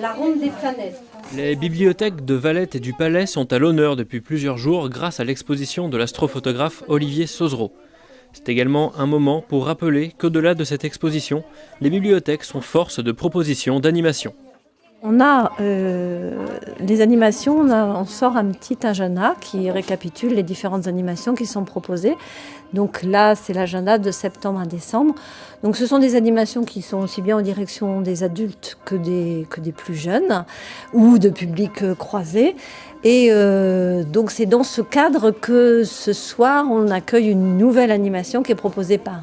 La ronde des planètes. Les bibliothèques de Valette et du Palais sont à l'honneur depuis plusieurs jours grâce à l'exposition de l'astrophotographe Olivier Sauzereau. C'est également un moment pour rappeler qu'au-delà de cette exposition, les bibliothèques sont force de proposition d'animation. On a les animations, on sort un petit agenda qui récapitule les différentes animations qui sont proposées. Donc là, c'est l'agenda de septembre à décembre. Donc ce sont des animations qui sont aussi bien en direction des adultes que des plus jeunes ou de publics croisés. Et donc c'est dans ce cadre que ce soir, on accueille une nouvelle animation qui est proposée par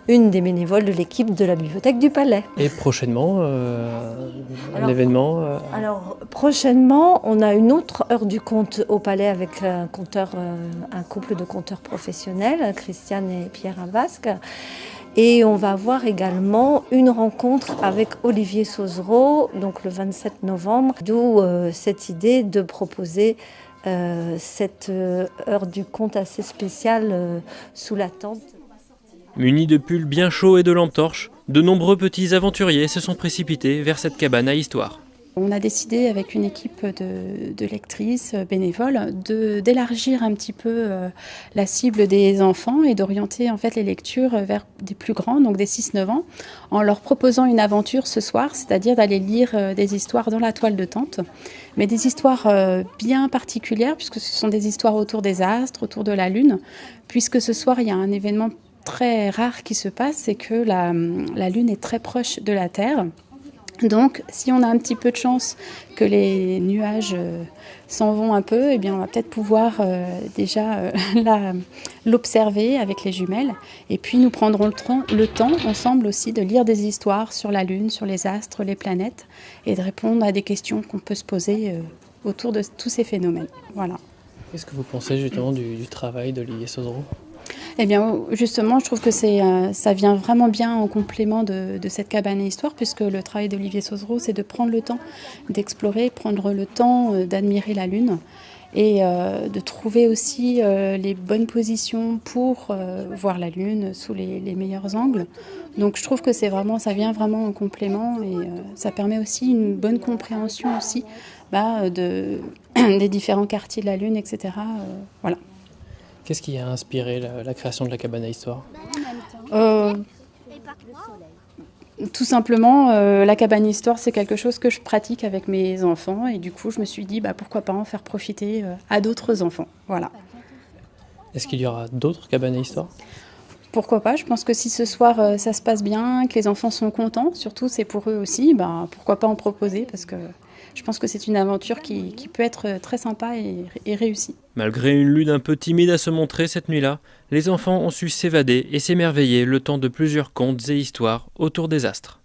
une des bénévoles de l'équipe de la Bibliothèque du Palais. Et prochainement, un événement Alors prochainement, on a une autre heure du conte au Palais avec un couple de conteurs professionnels, Christiane et Pierre Avasque. Et on va avoir également une rencontre avec Olivier Sauzereau, donc le 27 novembre, d'où cette idée de proposer cette heure du conte assez spéciale sous la tente. Munis de pulls bien chauds et de lampes torches, de nombreux petits aventuriers se sont précipités vers cette cabane à histoire. On a décidé avec une équipe de lectrices bénévoles d'élargir un petit peu la cible des enfants et d'orienter en fait les lectures vers des plus grands, donc des 6-9 ans, en leur proposant une aventure ce soir, c'est-à-dire d'aller lire des histoires dans la toile de tente, mais des histoires bien particulières puisque ce sont des histoires autour des astres, autour de la Lune, puisque ce soir il y a un événement très rare qui se passe, c'est que la Lune est très proche de la Terre. Donc, si on a un petit peu de chance que les nuages s'en vont un peu, eh bien, on va peut-être pouvoir déjà l'observer avec les jumelles. Et puis, nous prendrons le temps ensemble aussi de lire des histoires sur la Lune, sur les astres, les planètes, et de répondre à des questions qu'on peut se poser autour de tous ces phénomènes. Voilà. Qu'est-ce que vous pensez justement du travail d'Olivier Sauzereau ? Eh bien, justement, je trouve que ça vient vraiment bien en complément de cette cabane à histoire, puisque le travail d'Olivier Sauzereau, c'est de prendre le temps d'explorer, prendre le temps d'admirer la Lune et de trouver aussi les bonnes positions pour voir la Lune sous les meilleurs angles. Donc, je trouve que ça vient vraiment en complément et ça permet aussi une bonne compréhension aussi des différents quartiers de la Lune, etc. Voilà. Qu'est-ce qui a inspiré la création de la cabane à histoire ? Tout simplement, la cabane histoire, c'est quelque chose que je pratique avec mes enfants et du coup, je me suis dit pourquoi pas en faire profiter à d'autres enfants. Voilà. Est-ce qu'il y aura d'autres cabanes à histoire ? Pourquoi pas ? Je pense que si ce soir ça se passe bien, que les enfants sont contents, surtout c'est pour eux aussi, pourquoi pas en proposer parce que je pense que c'est une aventure qui peut être très sympa et réussie. Malgré une lune un peu timide à se montrer cette nuit-là, les enfants ont su s'évader et s'émerveiller le temps de plusieurs contes et histoires autour des astres.